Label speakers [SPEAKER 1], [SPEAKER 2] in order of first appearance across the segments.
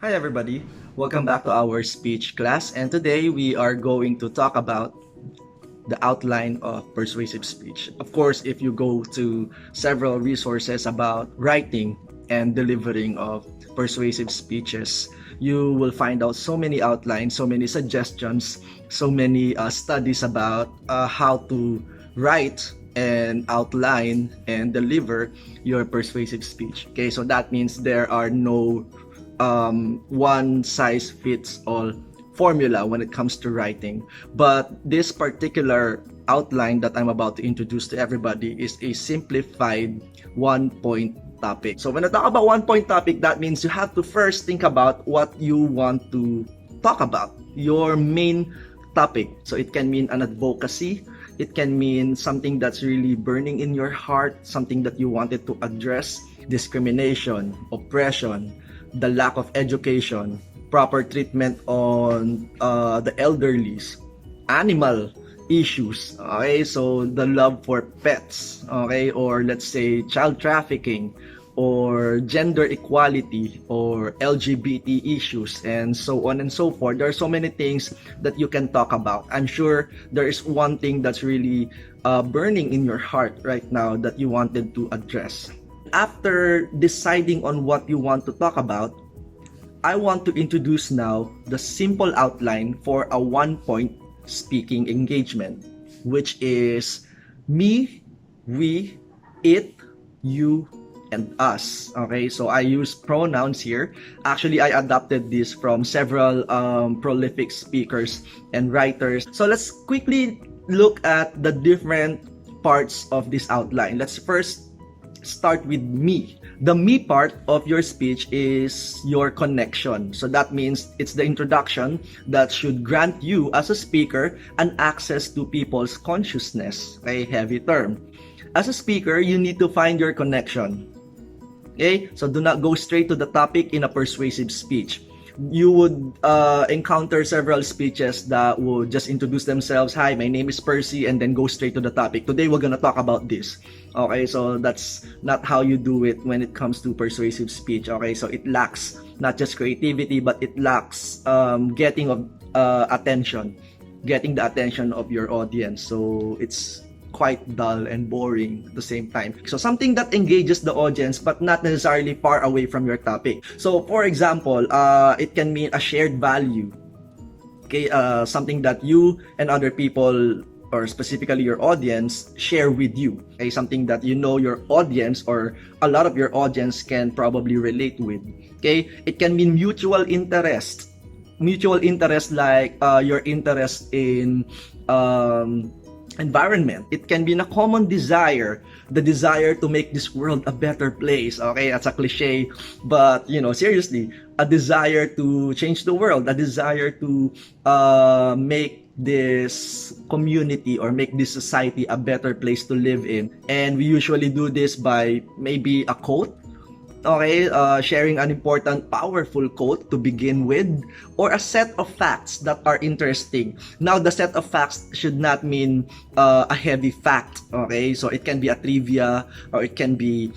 [SPEAKER 1] Hi everybody, welcome back to our speech class, and today we are going to talk about the outline of persuasive speech. Of course, if you go to several resources about writing and delivering of persuasive speeches, you will find out so many outlines, so many suggestions, so many studies about how to write and outline and deliver your persuasive speech. Okay, so that means there are no one size fits all formula when it comes to writing. But this particular outline that I'm about to introduce to everybody is a simplified one-point topic. So when I talk about one-point topic, that means you have to first think about what you want to talk about, your main topic. So it can mean an advocacy, it can mean something that's really burning in your heart, something that you wanted to address, discrimination, oppression, the lack of education, proper treatment on the elderlies, animal issues, okay, so the love for pets, okay, or let's say child trafficking, or gender equality, or LGBT issues, and so on and so forth. There are so many things that you can talk about. I'm sure there is one thing that's really burning in your heart right now that you wanted to address. After deciding on what you want to talk about, I want to introduce now the simple outline for a one-point speaking engagement, which is me, we, it, you, and us. Okay, so I use pronouns here. Actually, I adopted this from several prolific speakers and writers. So let's quickly look at the different parts of this outline. Let's first start with me. The me part of your speech is your connection. So that means it's the introduction that should grant you as a speaker an access to people's consciousness. A heavy term. As a speaker, you need to find your connection. Okay? So do not go straight to the topic in a persuasive speech. You would encounter several speeches that would just introduce themselves. Hi, my name is Percy, and then go straight to the topic. Today, we're gonna talk about this. Okay, so that's not how you do it when it comes to persuasive speech. Okay, so it lacks not just creativity, but it lacks getting the attention of your audience. So it's quite dull and boring at the same time. So something that engages the audience but not necessarily far away from your topic. So for example, it can mean a shared value. Okay, something that you and other people, or specifically your audience, share with you. Okay, something that you know your audience or a lot of your audience can probably relate with. Okay, it can mean mutual interest. Mutual interest like your interest in environment. It can be a common desire, the desire to make this world a better place. Okay, that's a cliche, but seriously, a desire to change the world, a desire to make this community or make this society a better place to live in. And we usually do this by maybe a quote. Okay, sharing an important, powerful quote to begin with, or a set of facts that are interesting. Now, the set of facts should not mean a heavy fact. Okay, so it can be a trivia, or it can be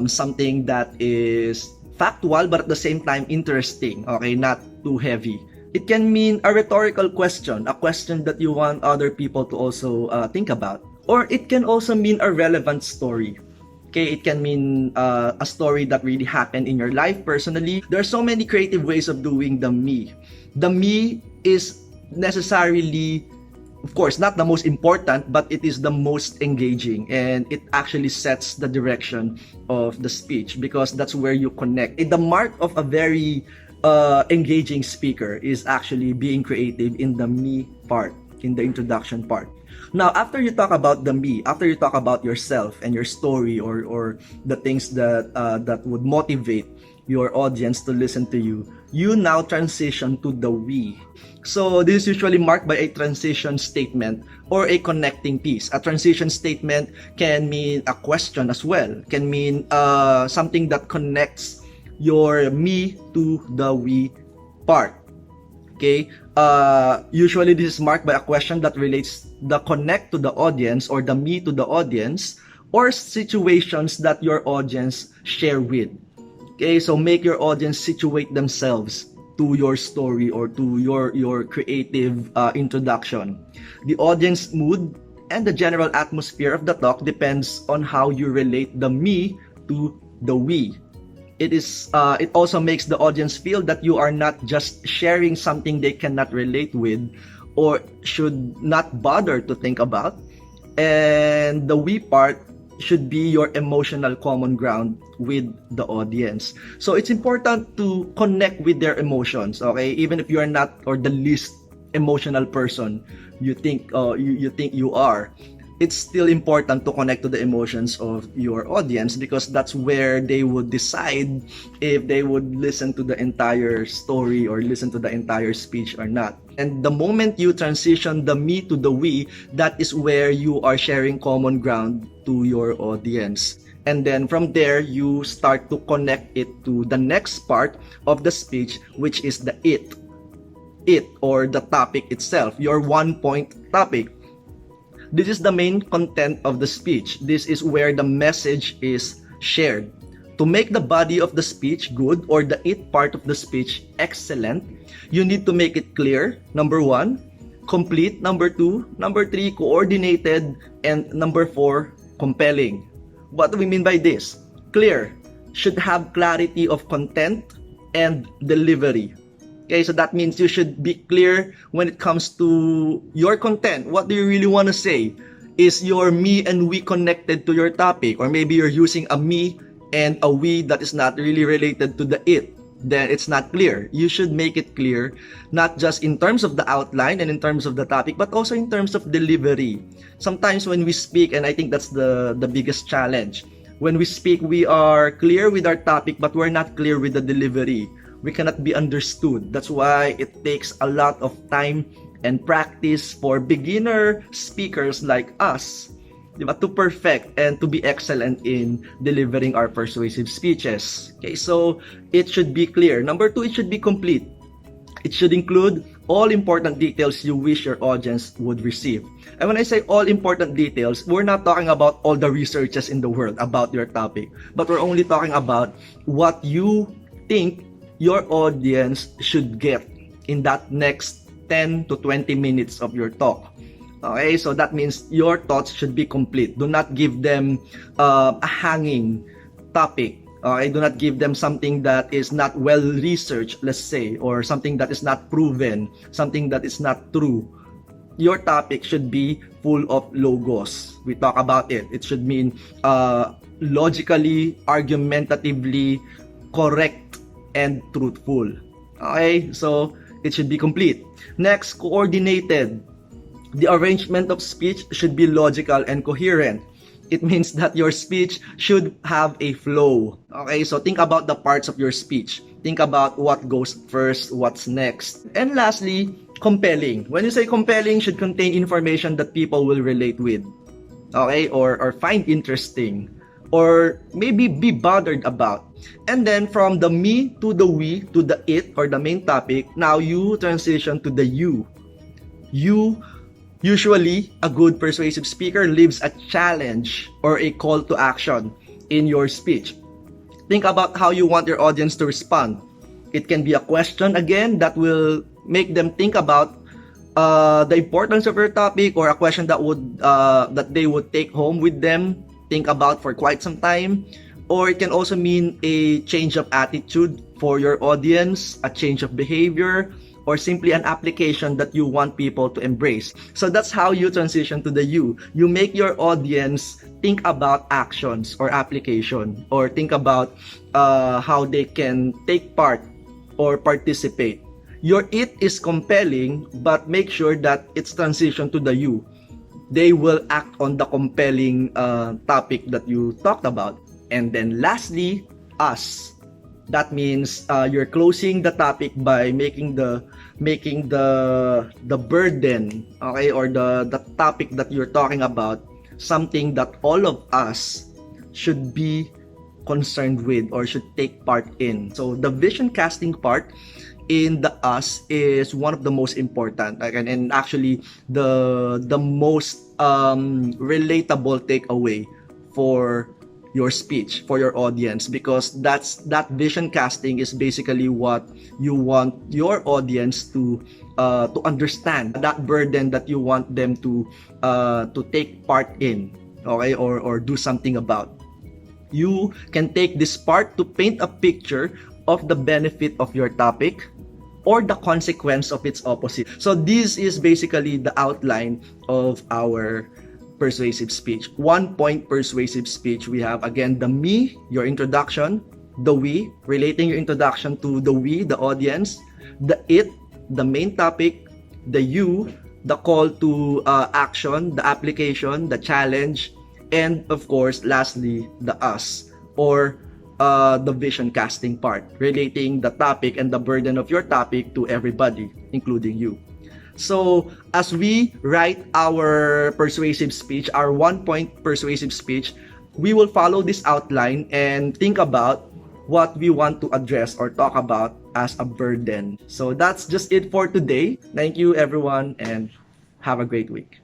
[SPEAKER 1] something that is factual but at the same time interesting. Okay, not too heavy. It can mean a rhetorical question, a question that you want other people to also think about, or it can also mean a relevant story. Okay, it can mean a story that really happened in your life personally. There are so many creative ways of doing the me. The me is necessarily, of course, not the most important, but it is the most engaging, and it actually sets the direction of the speech because that's where you connect. The mark of a very engaging speaker is actually being creative in the me part, in the introduction part. Now, after you talk about the me, after you talk about yourself and your story, or the things that that would motivate your audience to listen to you, you now transition to the we. So this is usually marked by a transition statement or a connecting piece. A transition statement can mean a question as well, can mean something that connects your me to the we part. Okay, usually this is marked by a question that relates the connect to the audience or the me to the audience, or situations that your audience share with. Okay, so make your audience situate themselves to your story or to your creative introduction. The audience mood and the general atmosphere of the talk depends on how you relate the me to the we. It also makes the audience feel that you are not just sharing something they cannot relate with or should not bother to think about. And the we part should be your emotional common ground with the audience. So it's important to connect with their emotions, okay? Even if you are not or the least emotional person you think you are, it's still important to connect to the emotions of your audience, because that's where they would decide if they would listen to the entire story or listen to the entire speech or not. And the moment you transition the me to the we, that is where you are sharing common ground to your audience. And then from there, you start to connect it to the next part of the speech, which is the it or the topic itself, your 1-point topic. This is the main content of the speech. This is where the message is shared. To make the body of the speech good or the it part of the speech excellent, you need to make it clear, number 1, complete, number 2, number 3, coordinated, and number 4, compelling. What do we mean by this? Clear. Should have clarity of content and delivery. Okay, so that means you should be clear when it comes to your content. What do you really want to say? Is your me and we connected to your topic? Or maybe you're using a me and a we that is not really related to the it. Then it's not clear. You should make it clear, not just in terms of the outline and in terms of the topic, but also in terms of delivery. Sometimes when we speak, and I think that's the biggest challenge, when we speak, we are clear with our topic, but we're not clear with the delivery. We cannot be understood. That's why it takes a lot of time and practice for beginner speakers like us, to perfect and to be excellent in delivering our persuasive speeches. Okay, so it should be clear. Number 2, it should be complete. It should include all important details you wish your audience would receive. And when I say all important details, we're not talking about all the researches in the world about your topic, but we're only talking about what you think your audience should get in that next 10 to 20 minutes of your talk. Okay, so that means your thoughts should be complete. Do not give them a hanging topic. Okay, do not give them something that is not well researched, let's say, or something that is not proven, something that is not true. Your topic should be full of logos. We talk about it. It should mean logically, argumentatively correct and truthful. Okay, so it should be complete. Next, coordinated. The arrangement of speech should be logical and coherent. It means that your speech should have a flow. Okay, so think about the parts of your speech. Think about what goes first, what's next. And lastly, compelling. When you say compelling, should contain information that people will relate with. Okay, or find interesting. Or maybe be bothered about. And then from the me to the we to the it or the main topic, now you transition to the you. You, usually a good persuasive speaker, leaves a challenge or a call to action in your speech. Think about how you want your audience to respond. It can be a question again that will make them think about the importance of your topic, or a question that they would take home with them, think about for quite some time. Or it can also mean a change of attitude for your audience, a change of behavior, or simply an application that you want people to embrace. So that's how you transition to the you. You make your audience think about actions or application, or think about how they can take part or participate. Your it is compelling, but make sure that it's transition to the you. They will act on the compelling topic that you talked about. And then lastly, us. That means you're closing the topic by making the burden, okay, or the topic that you're talking about, something that all of us should be concerned with or should take part in. So the vision casting part in the us is one of the most important, and actually the most relatable takeaway for your speech for your audience, because that vision casting is basically what you want your audience to understand, that burden that you want them to take part in, okay, or do something about. You can take this part to paint a picture of the benefit of your topic or the consequence of its opposite. So this is basically the outline of our persuasive speech. 1 point persuasive speech. We have again the me, your introduction, the we, relating your introduction to the we, the audience, the it, the main topic, the you, the call to action, the application, the challenge, and of course, lastly, the us, or the vision casting part, relating the topic and the burden of your topic to everybody, including you. So as we write our persuasive speech, our 1 point persuasive speech, we will follow this outline and think about what we want to address or talk about as a burden. So that's just it for today. Thank you everyone and have a great week.